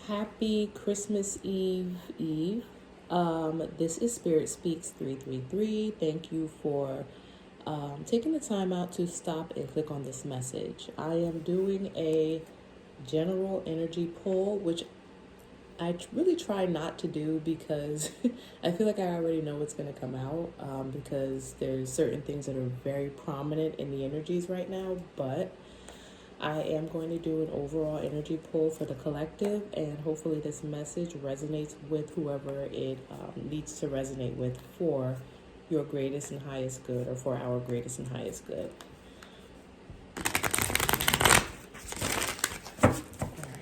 Happy Christmas Eve. This is Spirit Speaks 333. Thank you for taking the time out to stop and click on this message. I am doing a general energy pull, which I really try not to do because I feel like I already know what's going to come out because there's certain things that are very prominent in the energies right now, but I am going to do an overall energy pull for the collective, and hopefully this message resonates with whoever it needs to resonate with for your greatest and highest good, or for our greatest and highest good. All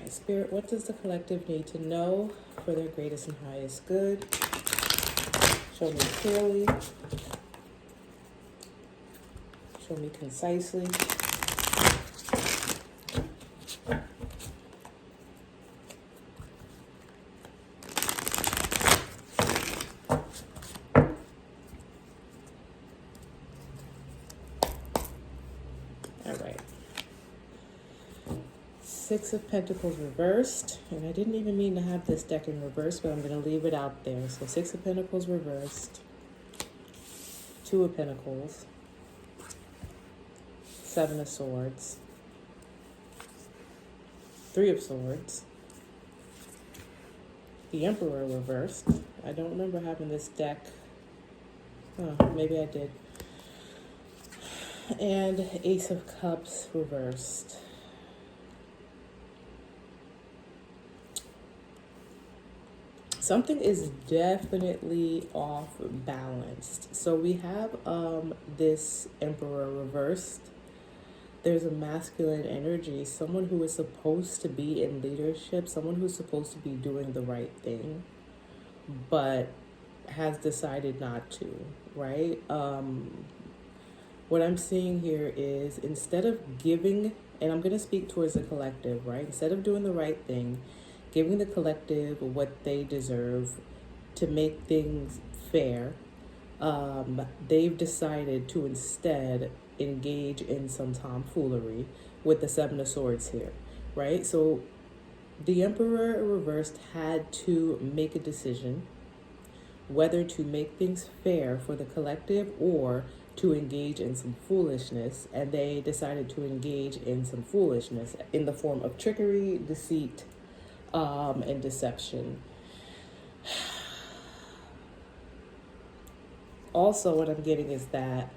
right, Spirit, what does the collective need to know for their greatest and highest good? Show me clearly. Show me concisely. All right. Six of Pentacles reversed, and I didn't even mean to have this deck in reverse, but I'm going to leave it out there. So Six of Pentacles reversed, Two of Pentacles, Seven of Swords, Three of Swords, the Emperor reversed. I don't remember having this deck. Oh, maybe I did. And Ace of Cups reversed. Something is definitely off balanced. So we have this Emperor reversed. There's a masculine energy, someone who is supposed to be in leadership, someone who's supposed to be doing the right thing, but has decided not to, right? What I'm seeing here is, instead of giving, and I'm going to speak towards the collective, right? Instead of doing the right thing, giving the collective what they deserve to make things fair, they've decided to instead engage in some tomfoolery with the Seven of Swords here, right? So the Emperor reversed had to make a decision whether to make things fair for the collective or to engage in some foolishness, and they decided to engage in some foolishness in the form of trickery, deceit, and deception. Also, what I'm getting is that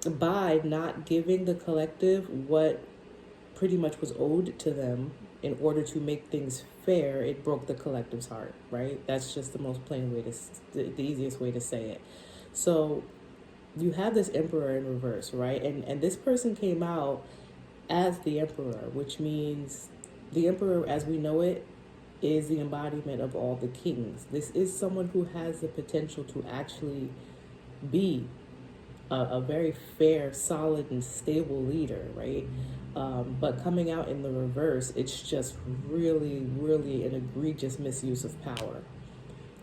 by not giving the collective what pretty much was owed to them in order to make things fair, it broke the collective's heart, right? That's just the most plain way the easiest way to say it. So you have this Emperor in reverse, right? And this person came out as the Emperor, which means the Emperor, as we know it, is the embodiment of all the kings. This is someone who has the potential to actually be a very fair, solid, and stable leader, right? But coming out in the reverse, it's just really, really an egregious misuse of power.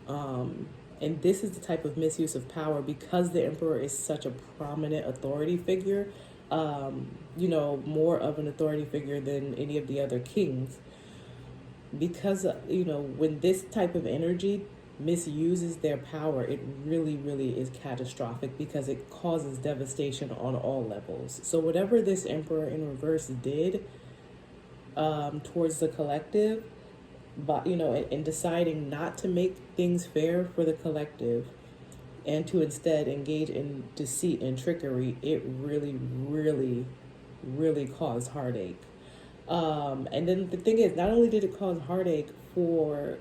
And this is the type of misuse of power because the Emperor is such a prominent authority figure, more of an authority figure than any of the other kings. Because, when this type of energy misuses their power, it really, really is catastrophic because it causes devastation on all levels. So whatever this Emperor in reverse did towards the collective, but in deciding not to make things fair for the collective and to instead engage in deceit and trickery, it really, really, really caused heartache. And then the thing is, not only did it cause heartache for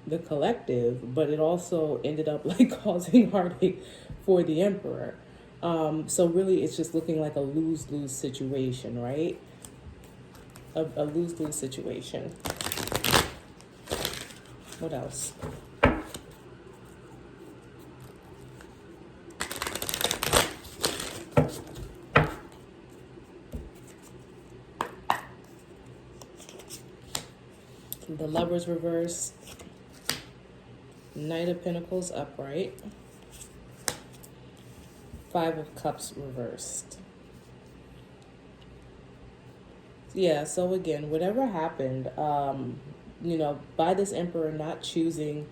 the collective, but it also ended up causing heartache for the Emperor. So really it's just looking like a lose-lose situation, right? A lose-lose situation. What else? The Lovers reversed. Knight of Pentacles upright. Five of Cups reversed. Yeah, so again, whatever happened, by this emperor not choosing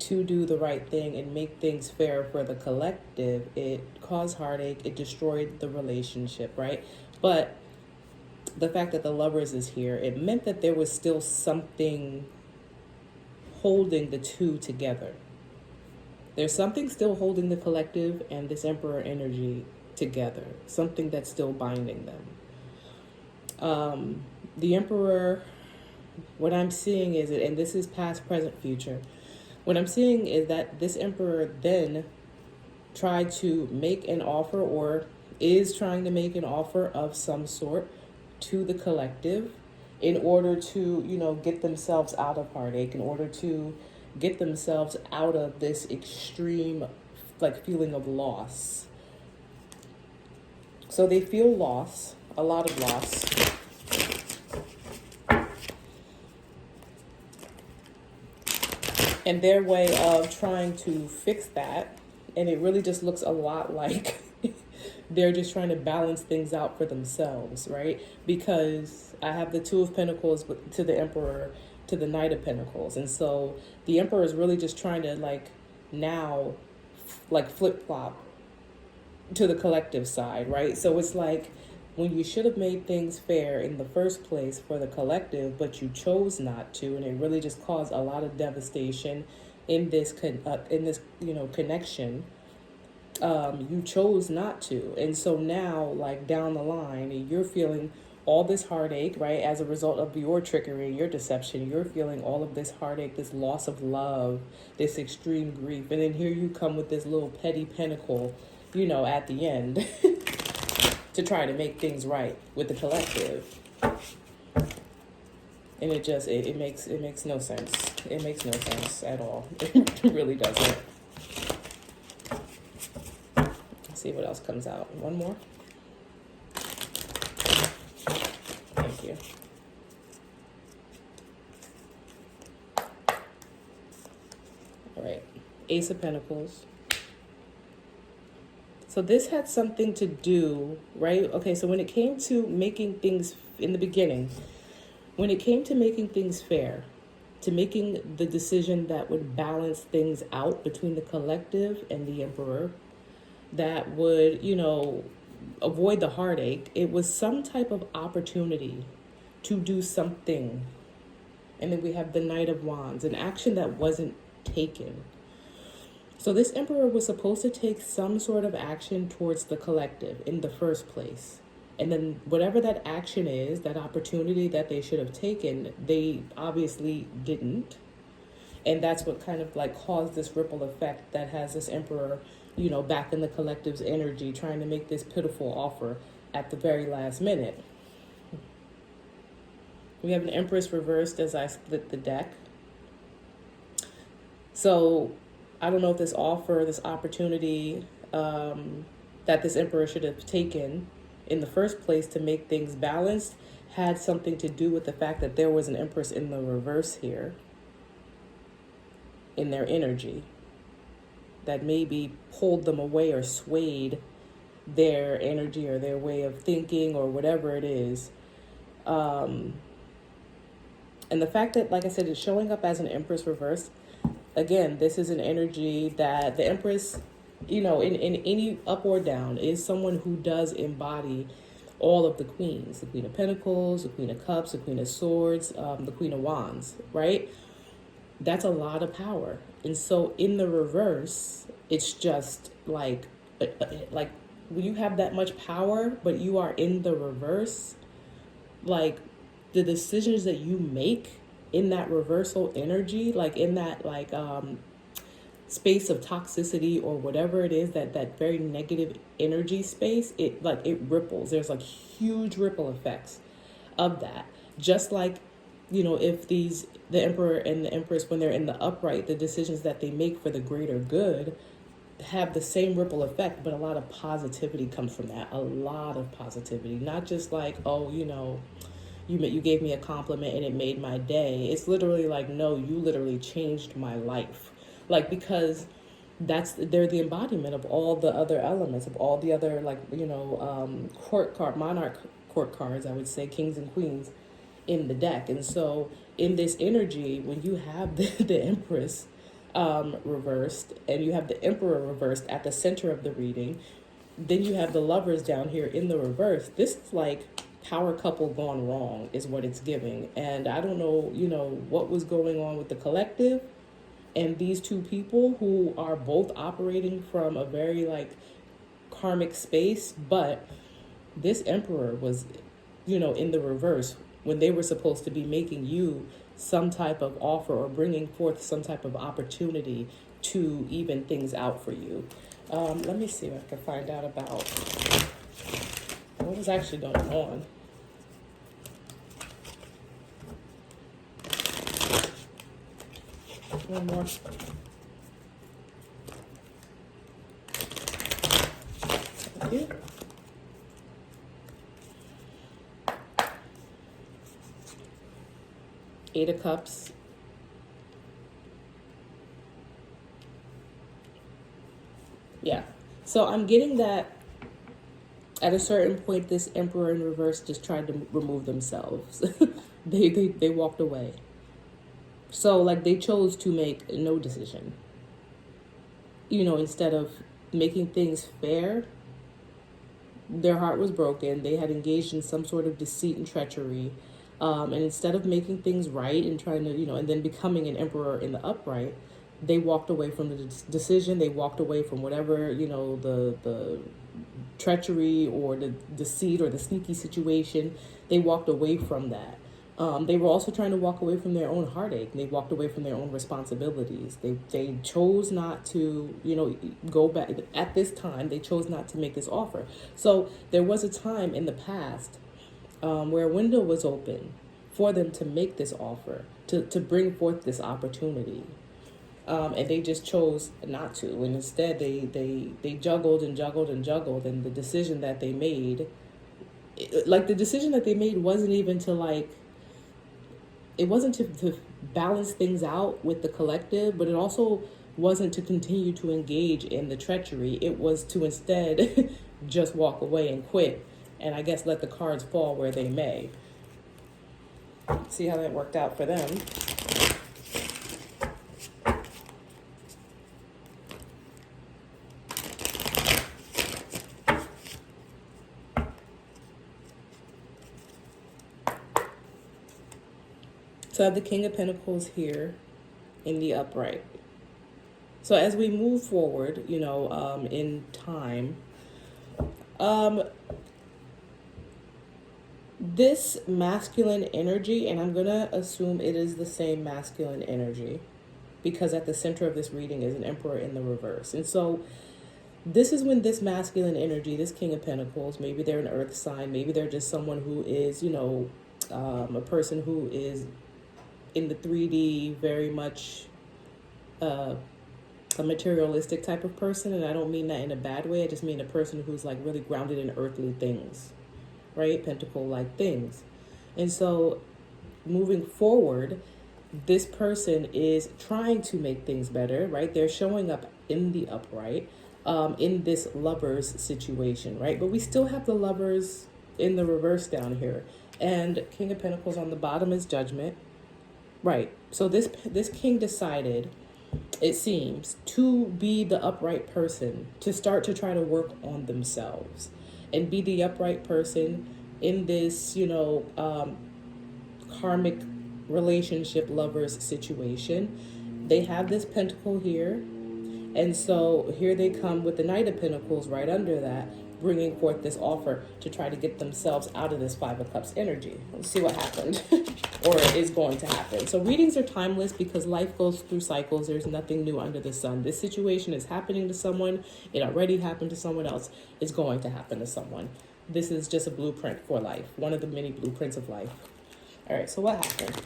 to do the right thing and make things fair for the collective, it caused heartache, it destroyed the relationship, right? But the fact that the lovers is here, it meant that there was still something holding the two together. There's something still holding the collective and this emperor energy together, something that's still binding them. The emperor, what I'm seeing is, and this is past, present, future, what I'm seeing is that this emperor then tried to make an offer, or is trying to make an offer of some sort to the collective in order to, get themselves out of heartache, in order to get themselves out of this extreme, like, feeling of loss. So they feel loss, a lot of loss. And their way of trying to fix that, and it really just looks a lot like they're just trying to balance things out for themselves, right? Because I have the Two of Pentacles to the Emperor, to the Knight of Pentacles. And so the Emperor is really just trying to, now, flip-flop to the collective side, right? So it's like when you should have made things fair in the first place for the collective, but you chose not to, and it really just caused a lot of devastation in this connection. You chose not to, and so now, like, down the line, you're feeling all this heartache, right? As a result of your trickery, your deception, you're feeling all of this heartache, this loss of love, this extreme grief, and then here you come with this little petty pentacle, at the end. To try to make things right with the collective. And it makes no sense. It makes no sense at all. It really doesn't. Let's see what else comes out. One more. Thank you. All right. Ace of Pentacles. So this had something to do, right? Okay, so when it came to making things in the beginning, when it came to making things fair, to making the decision that would balance things out between the collective and the emperor, that would, avoid the heartache, it was some type of opportunity to do something. And then we have the Knight of Wands, an action that wasn't taken. So this emperor was supposed to take some sort of action towards the collective in the first place. And then whatever that action is, that opportunity that they should have taken, they obviously didn't. And that's what kind of caused this ripple effect that has this emperor, back in the collective's energy, trying to make this pitiful offer at the very last minute. We have an Empress reversed as I split the deck. So I don't know if this offer, this opportunity that this emperor should have taken in the first place to make things balanced had something to do with the fact that there was an Empress in the reverse here in their energy that maybe pulled them away or swayed their energy or their way of thinking or whatever it is. And the fact that, like I said, it's showing up as an Empress reversed. Again, this is an energy that the Empress, in any up or down, is someone who does embody all of the queens. The Queen of Pentacles, the Queen of Cups, the Queen of Swords, the Queen of Wands, right? That's a lot of power. And so in the reverse, it's just like when you have that much power, but you are in the reverse, like the decisions that you make in that reversal energy, like in that space of toxicity or whatever it is, that very negative energy space, it ripples. There's huge ripple effects of that. Just like, if the emperor and the empress, when they're in the upright, the decisions that they make for the greater good have the same ripple effect, but a lot of positivity comes from that. A lot of positivity, not just you gave me a compliment and it made my day. It's literally no, you literally changed my life. Because they're the embodiment of all the other elements, of all the other court card, monarch court cards, I would say kings and queens in the deck. And so in this energy, when you have the Empress reversed and you have the Emperor reversed at the center of the reading, then you have the Lovers down here in the reverse. This is like power couple gone wrong is what it's giving. And I don't know, what was going on with the collective and these two people who are both operating from a very like karmic space, but this Emperor was, in the reverse when they were supposed to be making you some type of offer or bringing forth some type of opportunity to even things out for you. Let me see if I can find out about what was actually going on. One more. Thank you. Eight of Cups. Yeah. So I'm getting that at a certain point, this Emperor in reverse just tried to remove themselves. They walked away. So like they chose to make no decision. Instead of making things fair, their heart was broken. They had engaged in some sort of deceit and treachery. And instead of making things right and trying to, and then becoming an emperor in the upright, they walked away from the decision. They walked away from whatever, the treachery or the deceit or the sneaky situation. They walked away from that. They were also trying to walk away from their own heartache. They walked away from their own responsibilities. They chose not to, go back. At this time, they chose not to make this offer. So there was a time in the past where a window was open for them to make this offer, to bring forth this opportunity. And they just chose not to. And instead, they juggled and juggled and juggled. And the decision that they made, wasn't even to it wasn't to balance things out with the collective, but it also wasn't to continue to engage in the treachery. It was to instead just walk away and quit. And I guess let the cards fall where they may. See how that worked out for them. So I have the King of Pentacles here in the upright. So as we move forward, in time, this masculine energy, and I'm going to assume it is the same masculine energy because at the center of this reading is an Emperor in the reverse. And so this is when this masculine energy, this King of Pentacles, maybe they're an earth sign, maybe they're just someone who is, a person who is in the 3D, very much a materialistic type of person. And I don't mean that in a bad way. I just mean a person who's like really grounded in earthly things, right? Pentacle-like things. And so moving forward, this person is trying to make things better, right? They're showing up in the upright, in this Lovers situation, right? But we still have the Lovers in the reverse down here. And King of Pentacles on the bottom is Judgment. Right. So this king decided, it seems, to be the upright person, to start to try to work on themselves and be the upright person in this, karmic relationship Lovers situation. They have this pentacle here. And so here they come with the Knight of Pentacles right under that, bringing forth this offer to try to get themselves out of this Five of Cups energy. Let's see what happened or is going to happen. So readings are timeless because life goes through cycles. There's nothing new under the sun. This situation is happening to someone. It already happened to someone else. It's going to happen to someone. This is just a blueprint for life. One of the many blueprints of life. All right, so what happened?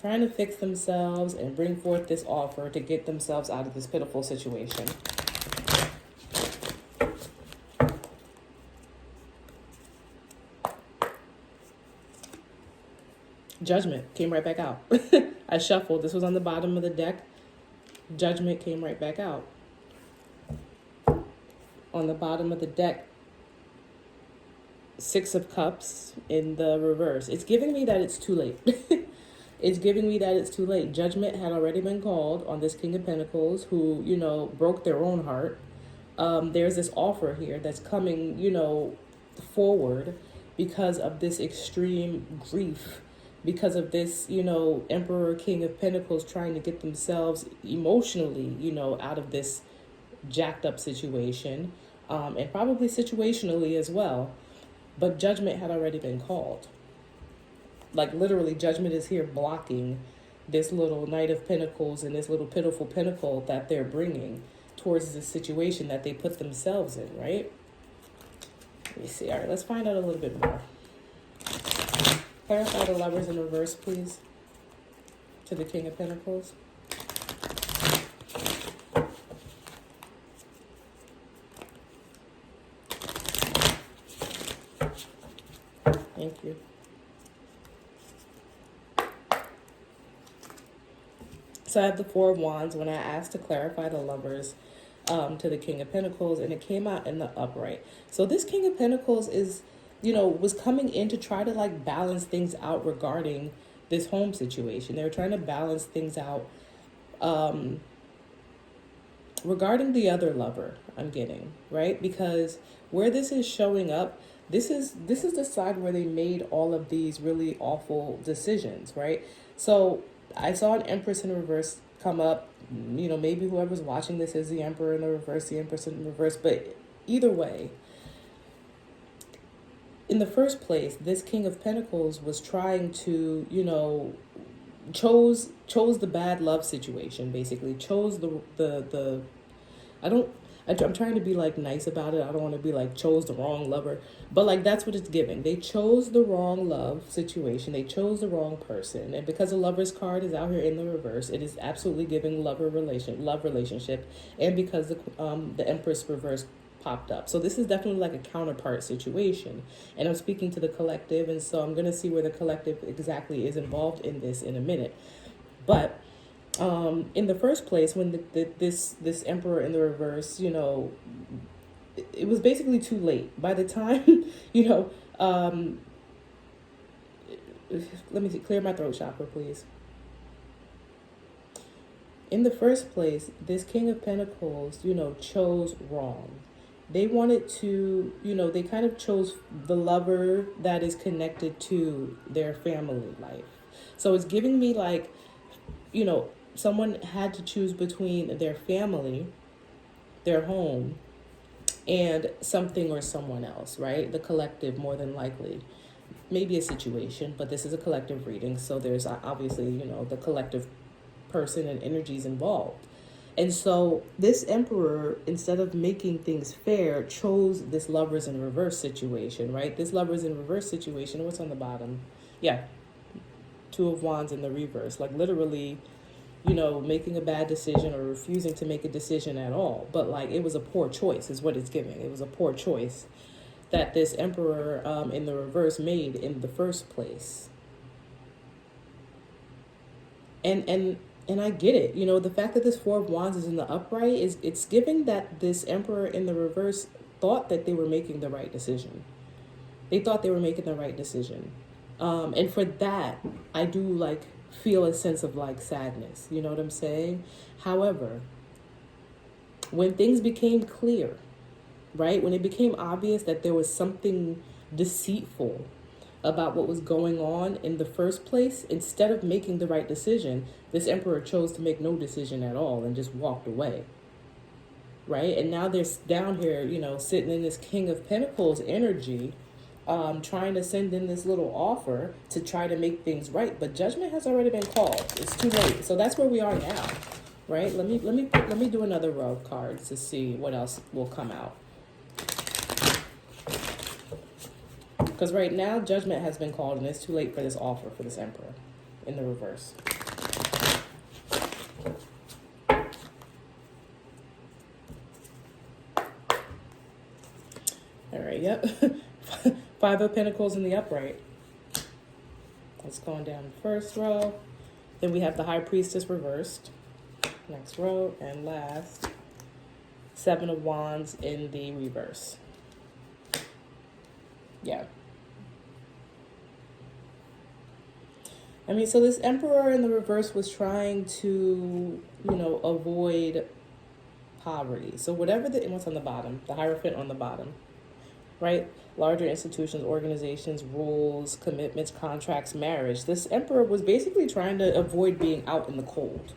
Trying to fix themselves and bring forth this offer to get themselves out of this pitiful situation. Judgment came right back out. I shuffled. This was on the bottom of the deck. Judgment came right back out. On the bottom of the deck, Six of Cups in the reverse. It's giving me that it's too late. It's giving me that it's too late. Judgment had already been called on this King of Pentacles who, broke their own heart. There's this offer here that's coming, forward because of this extreme grief, because of this, Emperor, King of Pentacles trying to get themselves emotionally, out of this jacked up situation, and probably situationally as well. But judgment had already been called. Like literally, judgment is here blocking this little Knight of Pentacles and this little pitiful pinnacle that they're bringing towards this situation that they put themselves in, right? Let me see. All right, let's find out a little bit more. Clarify the Lovers in reverse, please, to the King of Pentacles. Thank you. So I have the Four of Wands when I asked to clarify the Lovers to the King of Pentacles, and it came out in the upright. So this King of Pentacles is, was coming in to try to like balance things out regarding this home situation. They were trying to balance things out regarding the other lover I'm getting, right? Because where this is showing up, this is the side where they made all of these really awful decisions, right? So I saw an Empress in reverse come up. Maybe whoever's watching this is the Emperor in the reverse, the Empress in reverse. But either way, in the first place, this King of Pentacles was trying to, chose the bad love situation, basically. Chose the I'm trying to be like nice about it. I don't want to be like chose the wrong lover, but like that's what it's giving. They chose the wrong love situation. They chose the wrong person, and because the Lover's card is out here in the reverse, it is absolutely giving love relationship, and because the Empress reverse popped up, so this is definitely like a counterpart situation. And I'm speaking to the collective, and so I'm gonna see where the collective exactly is involved in this in a minute, but. In the first place, when this Emperor in the reverse, it was basically too late. By the time, let me see, clear my throat chakra, please. In the first place, this King of Pentacles, chose wrong. They wanted to, they kind of chose the lover that is connected to their family life. So it's giving me like, someone had to choose between their family, their home, and something or someone else, right? The collective, more than likely. Maybe a situation, but this is a collective reading, so there's obviously, the collective person and energies involved. And so this Emperor, instead of making things fair, chose this Lovers in reverse situation, right? This Lovers in reverse situation, what's on the bottom? Yeah, Two of Wands in the reverse, like literally, making a bad decision or refusing to make a decision at all. But like it was a poor choice is what it's giving. It was a poor choice that this Emperor in the reverse made in the first place. And I get it. The fact that this Four of Wands is in the upright it's giving that this Emperor in the reverse thought that they were making the right decision. They thought they were making the right decision. And for that, I do like feel a sense of like sadness, you know what I'm saying? However, when things became clear, right? When it became obvious that there was something deceitful about what was going on in the first place, instead of making the right decision, this Emperor chose to make no decision at all and just walked away, right? And now they're down here, sitting in this King of Pentacles energy, trying to send in this little offer to try to make things right, but judgment has already been called. It's too late. So that's where we are now, right? Let me do another row of cards to see what else will come out. Because right now, judgment has been called, and it's too late for this offer for this Emperor in the reverse. All right, yep. Five of Pentacles in the upright. That's going down the first row. Then we have the High Priestess reversed. Next row, and last, Seven of Wands in the reverse. Yeah. I mean, so this emperor in the reverse was trying to, avoid poverty. So whatever the, what's on the bottom, the Hierophant on the bottom, right? Larger institutions, organizations, rules, commitments, contracts, marriage. This emperor was basically trying to avoid being out in the cold.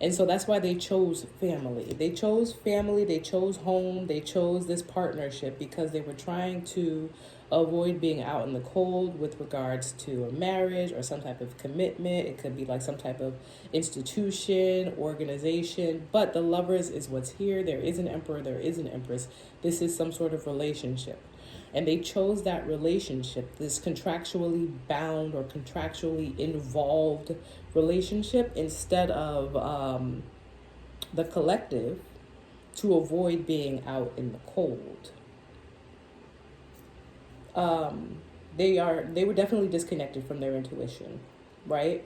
And so that's why they chose family. They chose family, they chose home, they chose this partnership because they were trying to avoid being out in the cold with regards to a marriage or some type of commitment. It could be like some type of institution, organization. But the lovers is what's here. There is an emperor, there is an empress. This is some sort of relationship. And they chose that relationship, this contractually bound or contractually involved relationship, instead of the collective, to avoid being out in the cold. They were definitely disconnected from their intuition, right?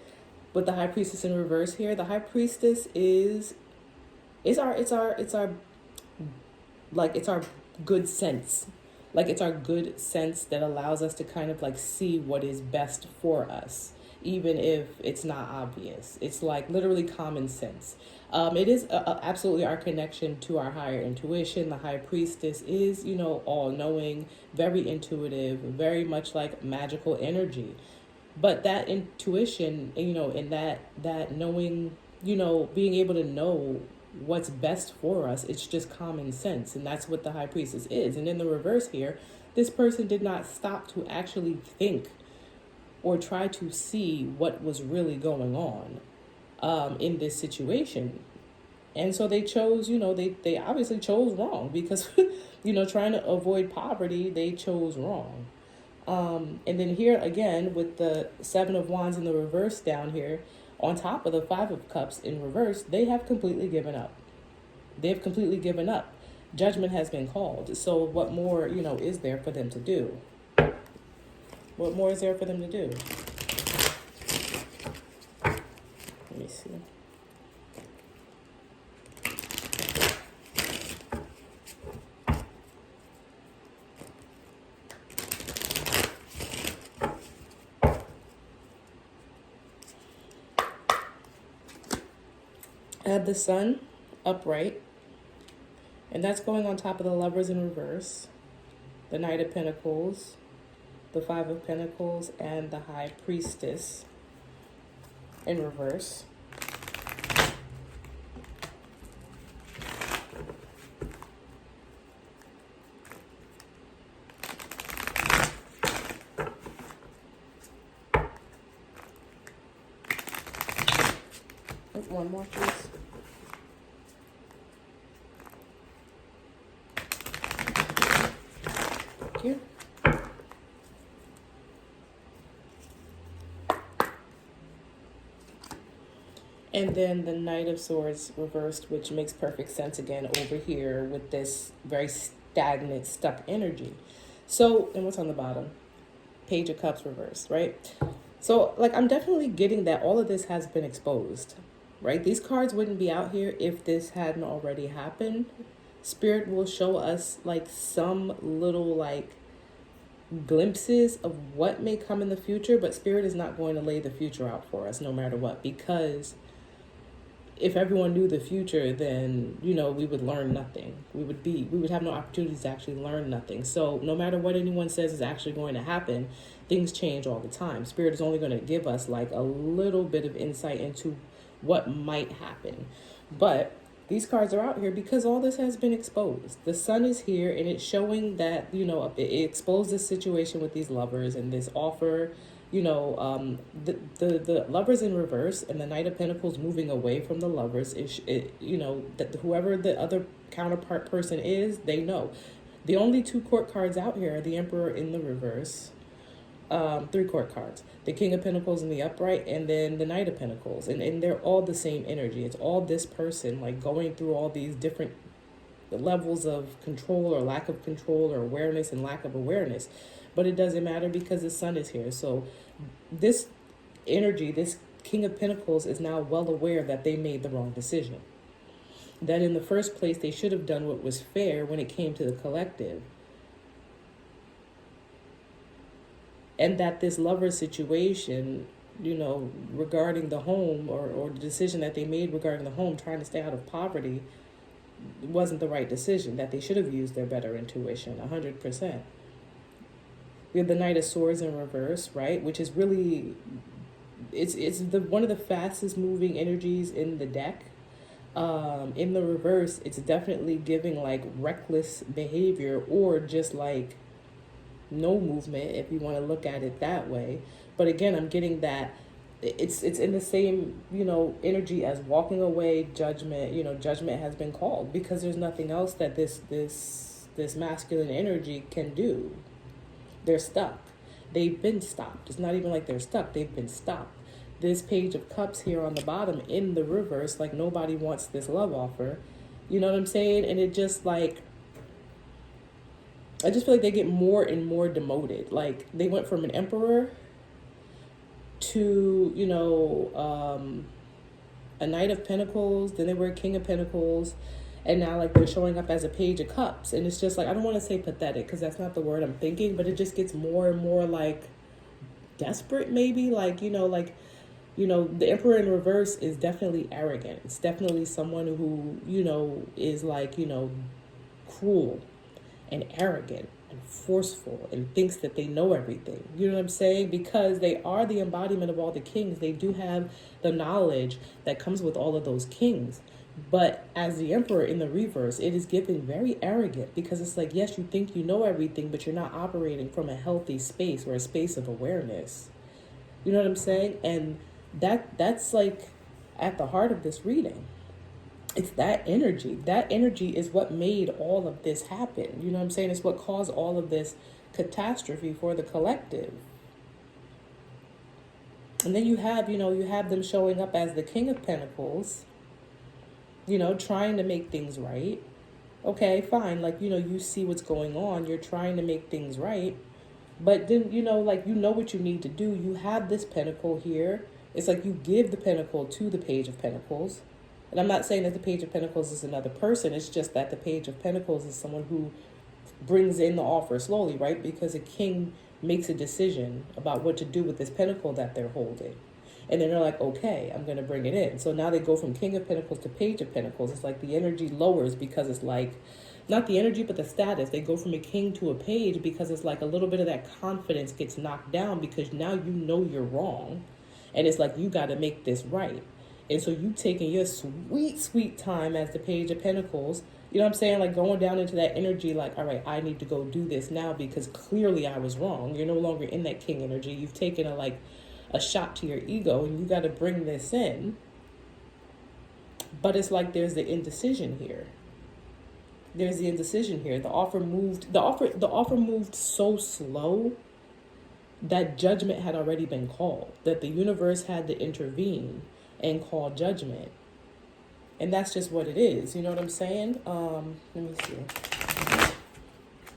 With the High Priestess in reverse here, the High Priestess is our like, it's our good sense. Like, it's our good sense that allows us to kind of like see what is best for us, even if it's not obvious. It's like literally common sense. It is absolutely our connection to our higher intuition. The High Priestess is, all knowing, very intuitive, very much like magical energy. But that intuition, and that knowing, being able to know what's best for us, it's just common sense. And that's what the High Priestess is. And in the reverse here, this person did not stop to actually think or try to see what was really going on in this situation. And so they chose, they obviously chose wrong because, trying to avoid poverty, they chose wrong. And then here again, with the Seven of Wands in the reverse down here, on top of the Five of Cups in reverse, they have completely given up. They have completely given up. Judgment has been called. So what more, is there for them to do? What more is there for them to do? Let me see. I have the Sun upright, and that's going on top of the Lovers in reverse, the Knight of Pentacles, the Five of Pentacles, and the High Priestess in reverse. One more, please. Thank you. And then the Knight of Swords reversed, which makes perfect sense again over here with this very stagnant, stuck energy. So, and what's on the bottom? Page of Cups reversed, right? So, like, I'm definitely getting that all of this has been exposed, right? These cards wouldn't be out here if this hadn't already happened. Spirit will show us, like, some little, like, glimpses of what may come in the future, but Spirit is not going to lay the future out for us no matter what, because if everyone knew the future, then, we would learn nothing. We would have no opportunities to actually learn nothing. So no matter what anyone says is actually going to happen, things change all the time. Spirit is only going to give us like a little bit of insight into what might happen. But these cards are out here because all this has been exposed. The Sun is here, and it's showing that, it exposed this situation with these lovers and this offer. The Lovers in reverse and the Knight of Pentacles moving away from the lovers is, that whoever the other counterpart person is, they know. The only two court cards out here are the Emperor in the reverse, three court cards, the King of Pentacles in the upright, and then the Knight of Pentacles, and they're all the same energy. It's all this person like going through all these different levels of control or lack of control or awareness and lack of awareness. But it doesn't matter because the Sun is here. So this energy, this King of Pentacles, is now well aware that they made the wrong decision. That in the first place, they should have done what was fair when it came to the collective. and that this lover situation, regarding the home, or the decision that they made regarding the home, trying to stay out of poverty, wasn't the right decision, that they should have used their better intuition 100%. We have the Knight of Swords in reverse, right? Which is really, it's the one of the fastest moving energies in the deck. In the reverse, it's definitely giving like reckless behavior, or just like no movement, if you want to look at it that way. But again, I'm getting that it's in the same energy as walking away. Judgment, judgment has been called, because there's nothing else that this masculine energy can do. They're stuck. They've been stopped. It's not even like they're stuck. They've been stopped. This Page of Cups here on the bottom in the reverse, like nobody wants this love offer. You know what I'm saying? And it just like, I just feel like they get more and more demoted. Like they went from an emperor to, a Knight of Pentacles. Then they were a King of Pentacles. And now like they're showing up as a Page of Cups. And it's just like, I don't want to say pathetic, because that's not the word I'm thinking, but it just gets more and more like desperate, maybe. Like, the Emperor in reverse is definitely arrogant. It's definitely someone who, is like, cruel and arrogant and forceful and thinks that they know everything. You know what I'm saying? Because they are the embodiment of all the kings. They do have the knowledge that comes with all of those kings. But as the Emperor in the reverse, it is giving very arrogant, because it's like, yes, you think you know everything, but you're not operating from a healthy space or a space of awareness. You know what I'm saying? And that's like at the heart of this reading. It's that energy. That energy is what made all of this happen. You know what I'm saying? It's what caused all of this catastrophe for the collective. And then you have them showing up as the King of Pentacles, trying to make things right. Okay, fine. Like, you see what's going on. You're trying to make things right. But then, what you need to do. You have this pentacle here. It's like you give the pentacle to the Page of Pentacles. And I'm not saying that the Page of Pentacles is another person. It's just that the Page of Pentacles is someone who brings in the offer slowly, right? Because a king makes a decision about what to do with this pentacle that they're holding. And then they're like, okay, I'm going to bring it in. So now they go from King of Pentacles to Page of Pentacles. It's like the energy lowers, because it's like, not the energy, but the status. They go from a king to a page, because it's like a little bit of that confidence gets knocked down, because now you're wrong. And it's like, you got to make this right. And so you taking your sweet, sweet time as the Page of Pentacles, you know what I'm saying? Like going down into that energy, like, all right, I need to go do this now, because clearly I was wrong. You're no longer in that king energy. You've taken a shot to your ego, and you got to bring this in. But it's like there's the indecision here. The offer moved so slow that judgment had already been called, that the universe had to intervene and call judgment. And that's just what it is. You know what I'm saying? Let me see.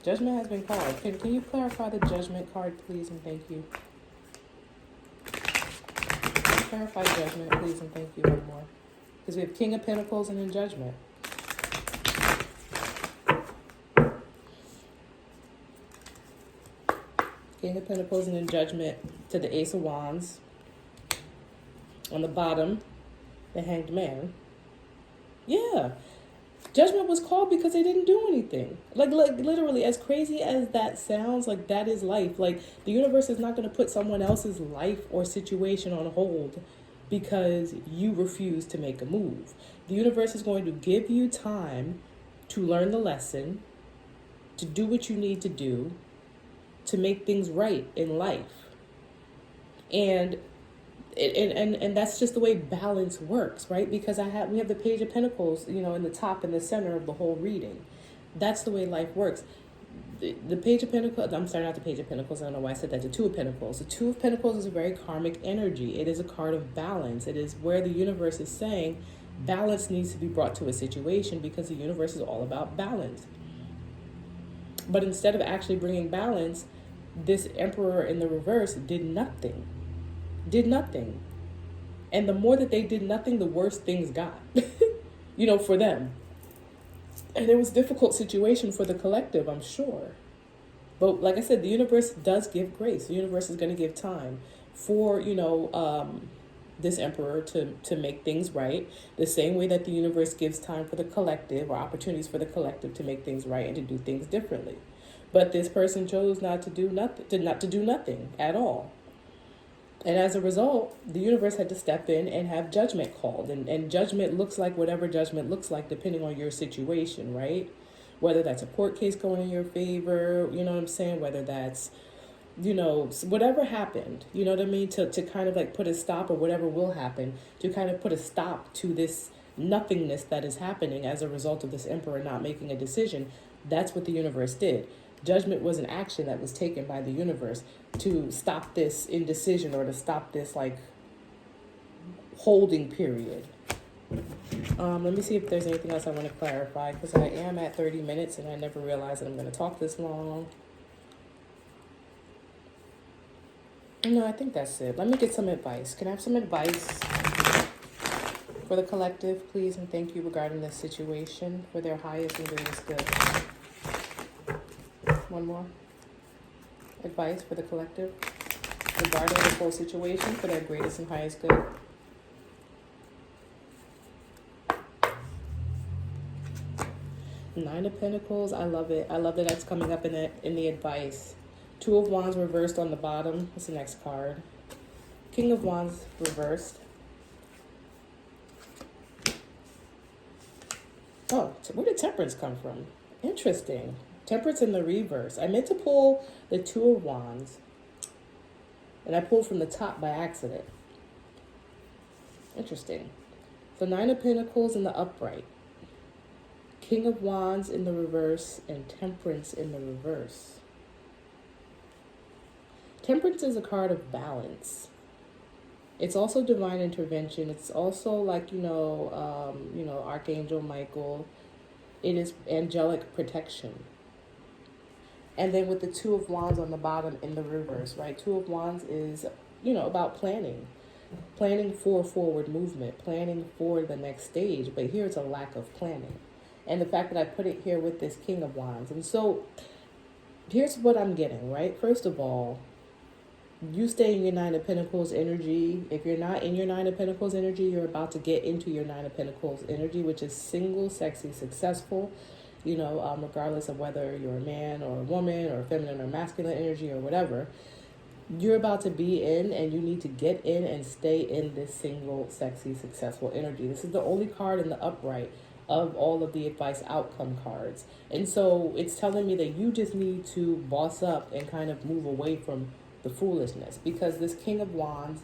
Judgment has been called. Can you clarify the judgment card, please, and thank you? Clarify judgment, please, and thank you one more. Because we have King of Pentacles and then judgment. King of Pentacles and then judgment to the Ace of Wands. On the bottom, the Hanged Man. Yeah. Judgment was called because they didn't do anything. Like literally, as crazy as that sounds, like that is life. Like the universe is not going to put someone else's life or situation on hold because you refuse to make a move. The universe is going to give you time to learn the lesson, to do what you need to do, to make things right in life. And that's just the way balance works, right? Because we have the Page of Pentacles, in the top and the center of the whole reading. That's the way life works. The Page of Pentacles, I'm sorry, not the Page of Pentacles, I don't know why I said that, the Two of Pentacles. The Two of Pentacles is a very karmic energy. It is a card of balance. It is where the universe is saying balance needs to be brought to a situation, because the universe is all about balance. But instead of actually bringing balance, this Emperor in the reverse did nothing. And the more that they did nothing, the worse things got, for them. And it was a difficult situation for the collective, I'm sure. But like I said, the universe does give grace. The universe is going to give time for, this emperor to make things right, the same way that the universe gives time for the collective, or opportunities for the collective to make things right and to do things differently. But this person chose not to do nothing, not to do nothing at all. And as a result, the universe had to step in and have judgment called. And judgment looks like whatever judgment looks like, depending on your situation, right? Whether that's a court case going in your favor, you know what I'm saying? Whether that's, whatever happened, you know what I mean? To kind of like put a stop, or whatever will happen, to kind of put a stop to this nothingness that is happening as a result of this emperor not making a decision. That's what the universe did. Judgment was an action that was taken by the universe to stop this indecision, or to stop this like holding period. Let me see if there's anything else I want to clarify, because I am at 30 minutes and I never realized that I'm going to talk this long. No, I think that's it. Let me get some advice. Can I have some advice for the collective, please, and thank you, regarding this situation for their highest and greatest good? One more. Advice for the collective regarding this whole situation for their greatest and highest good. Nine of Pentacles. I love it. I love that that's coming up in the advice. Two of Wands reversed on the bottom. What's the next card? King of Wands reversed. Oh, where did Temperance come from? Interesting. Temperance in the reverse. I meant to pull the Two of Wands, and I pulled from the top by accident. Interesting. So Nine of Pentacles in the upright. King of Wands in the reverse, and Temperance in the reverse. Temperance is a card of balance. It's also divine intervention. It's also like, Archangel Michael. It is angelic protection. And then with the Two of Wands on the bottom in the reverse, right? Two of Wands is, about planning for forward movement, planning for the next stage. But here it's a lack of planning. And the fact that I put it here with this King of Wands. And so here's what I'm getting, right? First of all, you stay in your Nine of Pentacles energy. If you're not in your Nine of Pentacles energy, you're about to get into your Nine of Pentacles energy, which is single, sexy, successful, regardless of whether you're a man or a woman, or feminine or masculine energy, or whatever. You're about to be in, and you need to get in and stay in this single, sexy, successful energy. This is the only card in the upright of all of the advice outcome cards. And so it's telling me that you just need to boss up and kind of move away from the foolishness, because this King of Wands,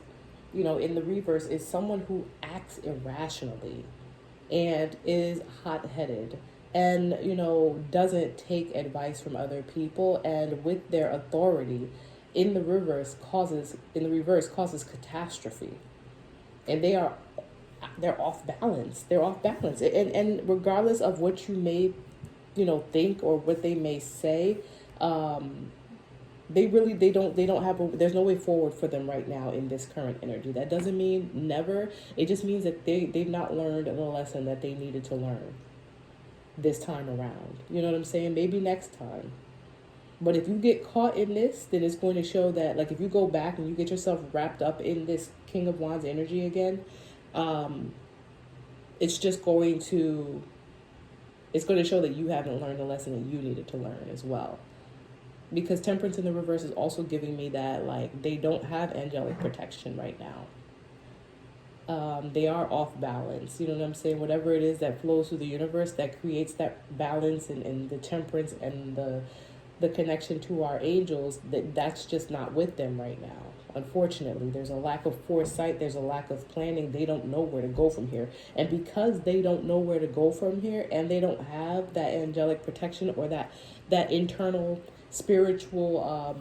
in the reverse, is someone who acts irrationally and is hot-headed and, doesn't take advice from other people, and with their authority in the reverse causes catastrophe. And they're off balance. They're off balance. And regardless of what you may, think, or what they may say, they don't have there's no way forward for them right now in this current energy. That doesn't mean never. It just means that they've not learned the lesson that they needed to learn this time around. You know what I'm saying? Maybe next time. But if you get caught in this, then it's going to show that, like, if you go back and you get yourself wrapped up in this King of Wands energy again, it's going to show that you haven't learned the lesson that you needed to learn as well. Because Temperance in the reverse is also giving me that, like, they don't have angelic protection right now. They are off balance. You know what I'm saying? Whatever it is that flows through the universe that creates that balance and the temperance and the connection to our angels, that's just not with them right now. Unfortunately, there's a lack of foresight. There's a lack of planning. They don't know where to go from here. And because they don't know where to go from here, and they don't have that angelic protection, or that internal spiritual,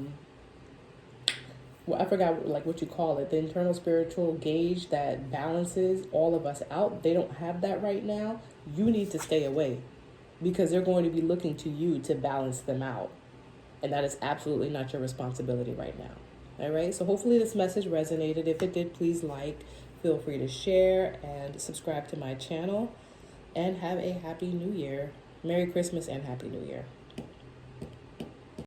I forgot like what you call it, the internal spiritual gauge that balances all of us out. They don't have that right now. You need to stay away, because they're going to be looking to you to balance them out. And that is absolutely not your responsibility right now. All right. So hopefully this message resonated. If it did, please feel free to share and subscribe to my channel, and have a happy new year. Merry Christmas and Happy New Year.